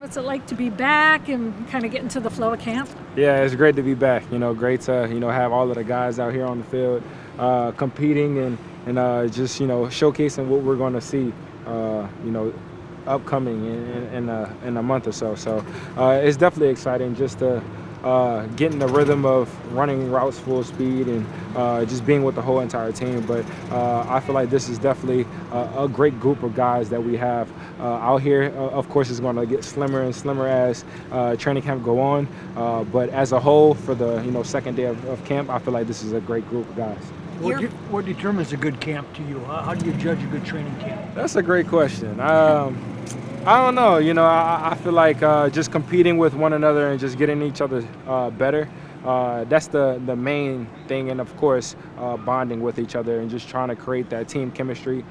What's it like to be back and kind of get into the flow of camp? Yeah, it's great to be back. Great to have all of the guys out here on the field competing and just showcasing what we're going to see. Upcoming in a month or so. So it's definitely exciting just to get in the rhythm of running routes full speed and just being with the whole entire team. But I feel like this is definitely a great group of guys that we have out here. Of course, it's going to get slimmer and slimmer as training camp go on. But as a whole, for the second day of camp, I feel like this is a great group of guys. What determines a good camp to you? How do you judge a good training camp? That's a great question. I don't know. I feel like just competing with one another and just getting each other better. That's the main thing, and of course bonding with each other and just trying to create that team chemistry,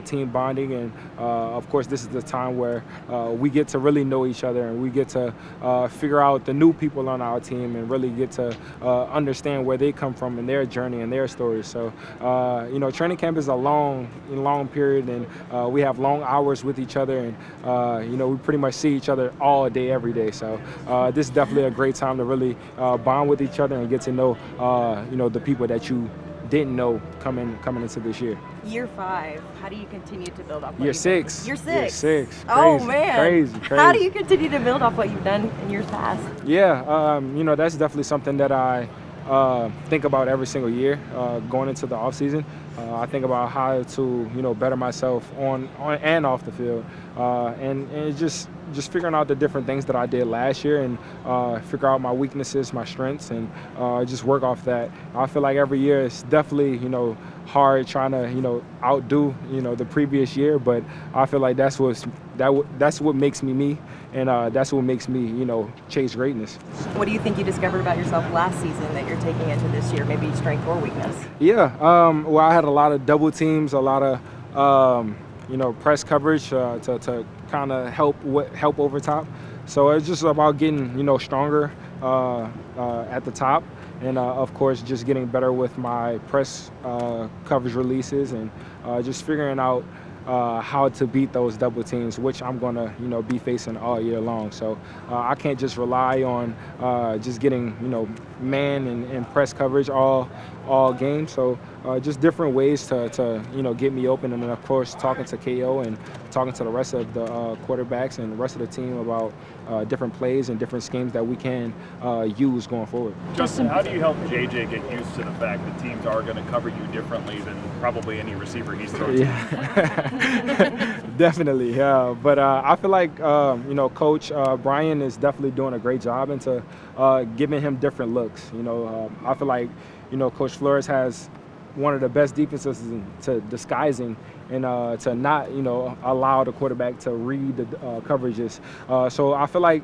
team bonding, and of course this is the time where we get to really know each other and we get to figure out the new people on our team and really get to understand where they come from and their journey and their stories. So training camp is a long period, and we have long hours with each other, and we pretty much see each other all day, every day. So this is definitely a great time to really bond with each other and get to know the people that you didn't know coming into this year. Year 5, how do you continue to build off what Year you've 6. done? Year 6. Year 6. Crazy, oh man. Crazy. How do you continue to build off what you've done in years past? Yeah, that's definitely something that I think about every single year going into the off season. I think about how to better myself on and off the field, and it's just figuring out the different things that I did last year and figure out my weaknesses, my strengths, and just work off that. I feel like every year it's definitely hard trying to outdo the previous year, but I feel like that's what makes me me, and that's what makes me chase greatness. What do you think you discovered about yourself last season that you're taking into this year, maybe strength or weakness? Yeah, well, I had a lot of double teams, a lot of press coverage to kind of help over top. So it's just about getting stronger at the top, and of course just getting better with my press coverage releases, and just figuring out how to beat those double teams, which I'm gonna be facing all year long. So I can't just rely on just getting man and press coverage all game. So just different ways to get me open, and then of course talking to KO and talking to the rest of the quarterbacks and the rest of the team about different plays and different schemes that we can use going forward. Justin, how do you help JJ get used to the fact that teams are going to cover you differently than probably any receiver he's thrown to? Yeah. Definitely, yeah. But I feel like Coach Brian is definitely doing a great job into giving him different looks. I feel like Coach Flores has one of the best defenses to disguising and to not allow the quarterback to read the coverages. So I feel like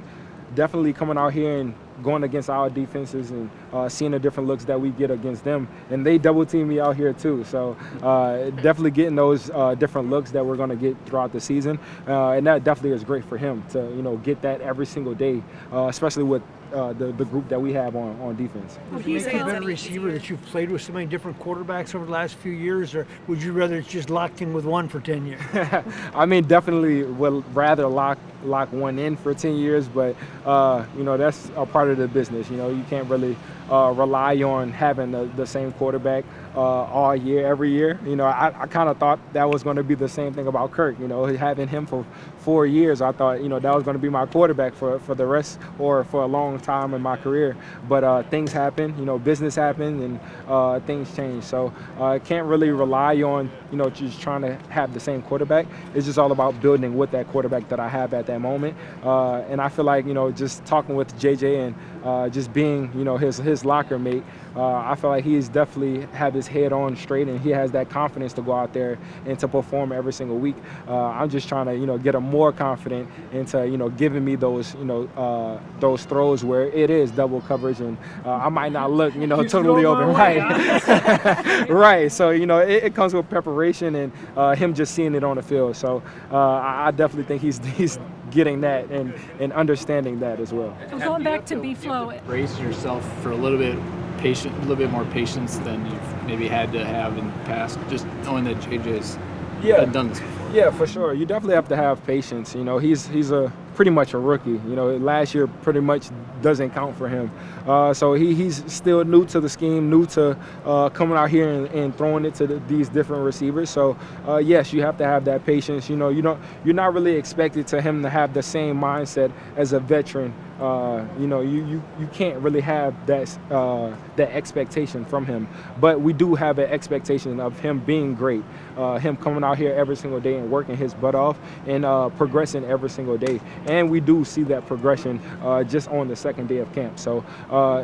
definitely coming out here and going against our defenses and seeing the different looks that we get against them, and they double team me out here too. So definitely getting those different looks that we're going to get throughout the season, and that definitely is great for him to get that every single day, especially with the group that we have on defense. Would you make you a better receiver that you've played with so many different quarterbacks over the last few years, or would you rather just locked in with one for 10 years? I mean, definitely would rather lock one in for 10 years, but that's a part of the business. You can't really rely on having the same quarterback all year, every year. I kind of thought that was going to be the same thing about Kirk. Having him for 4 years, I thought that was going to be my quarterback for the rest or for a long time in my career. But things happen, business happens, and things change. So I can't really rely on just trying to have the same quarterback. It's just all about building with that quarterback that I have at that moment. And I feel like just talking with JJ and just being his locker mate, I feel like he's definitely have his head on straight, and he has that confidence to go out there and to perform every single week. I'm just trying to get him more confident into giving me those throws where it is double coverage, and I might not look totally open, right? Right. So it comes with preparation and him just seeing it on the field. So I definitely think he's getting that and understanding that as well. So going back to B-Flow. Brace yourself for a little bit more patience than you've maybe had to have in the past, just knowing that JJ's done this before. Yeah, for sure. You definitely have to have patience. He's a pretty much a rookie. You know, last year pretty much doesn't count for him. So he's still new to the scheme, new to coming out here and throwing it to these different receivers. So yes, you have to have that patience. You know, you're not really expected to him to have the same mindset as a veteran. You know, you can't really have that expectation from him. But we do have an expectation of him being great, him coming out here every single day and working his butt off and progressing every single day. And we do see that progression just on the second day of camp. So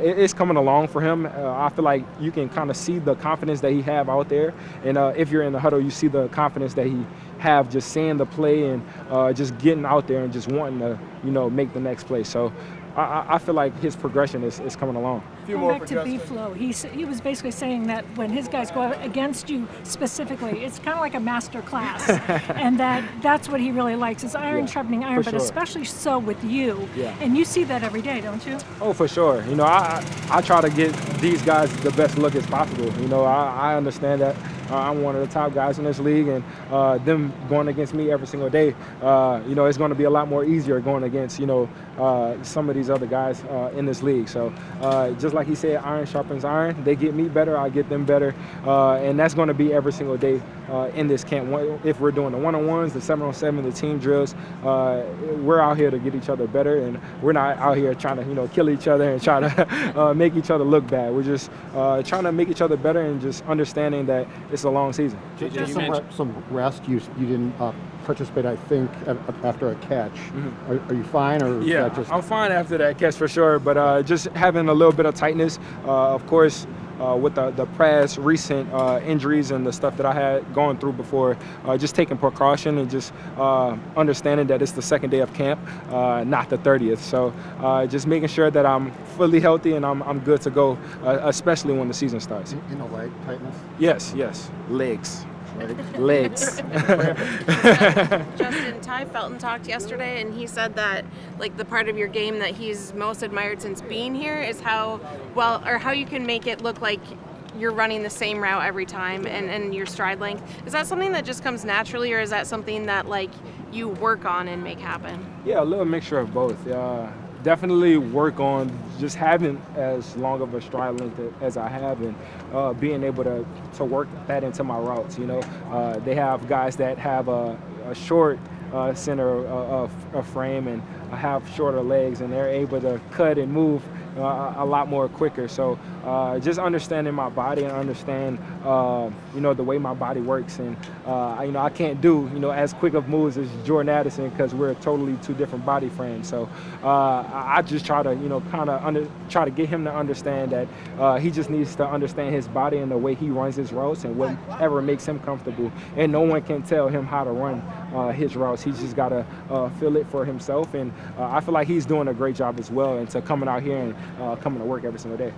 it's coming along for him. I feel like you can kind of see the confidence that he have out there. And if you're in the huddle, you see the confidence that he have just seeing the play and just getting out there and just wanting to, you know, make the next play. So I feel like his progression is coming along. Going back to B-Flow, he was basically saying that when his guys go out against you specifically, it's kind of like a master class, and that's what he really likes is iron sharpening iron, but especially so with you. Yeah. And you see that every day, don't you? Oh, for sure. You know, I try to get these guys the best look as possible. You know, I understand that I'm one of the top guys in this league, and them going against me every single day, you know, it's going to be a lot more easier going against, you know, some of these other guys in this league. So just like he said, iron sharpens iron. They get me better, I get them better, and that's going to be every single day in this camp. If we're doing the one-on-ones, the 7-on-7, the team drills, we're out here to get each other better, and we're not out here trying to, you know, kill each other and try to make each other look bad. We're just trying to make each other better and just understanding that it's a long season. Just some rest. You didn't participate, I think, after a catch. Mm-hmm. Are you fine? Or yeah, I'm fine after that catch for sure, but just having a little bit of tightness, of course, with the past recent injuries and the stuff that I had gone through before, just taking precaution and just understanding that it's the second day of camp, not the 30th. So just making sure that I'm fully healthy and I'm good to go, especially when the season starts. In the leg tightness? Yes, legs. Legs. Justin, Ty Felton talked yesterday, and he said that like the part of your game that he's most admired since being here is how you can make it look like you're running the same route every time and your stride length. Is that something that just comes naturally, or is that something that like you work on and make happen? Yeah, a little mixture of both. Definitely work on just having as long of a stride length as I have, and being able to work that into my routes. You know, they have guys that have a short center of frame and have shorter legs, and they're able to cut and move a lot more quicker. So just understanding my body and understand, you know, the way my body works. And, you know, I can't do, you know, as quick of moves as Jordan Addison because we're totally two different body frames. So I just try to, you know, try to get him to understand that he just needs to understand his body and the way he runs his routes and whatever makes him comfortable. And no one can tell him how to run his routes. He's just got to feel it for himself. And I feel like he's doing a great job as well into coming out here and coming to work every single day.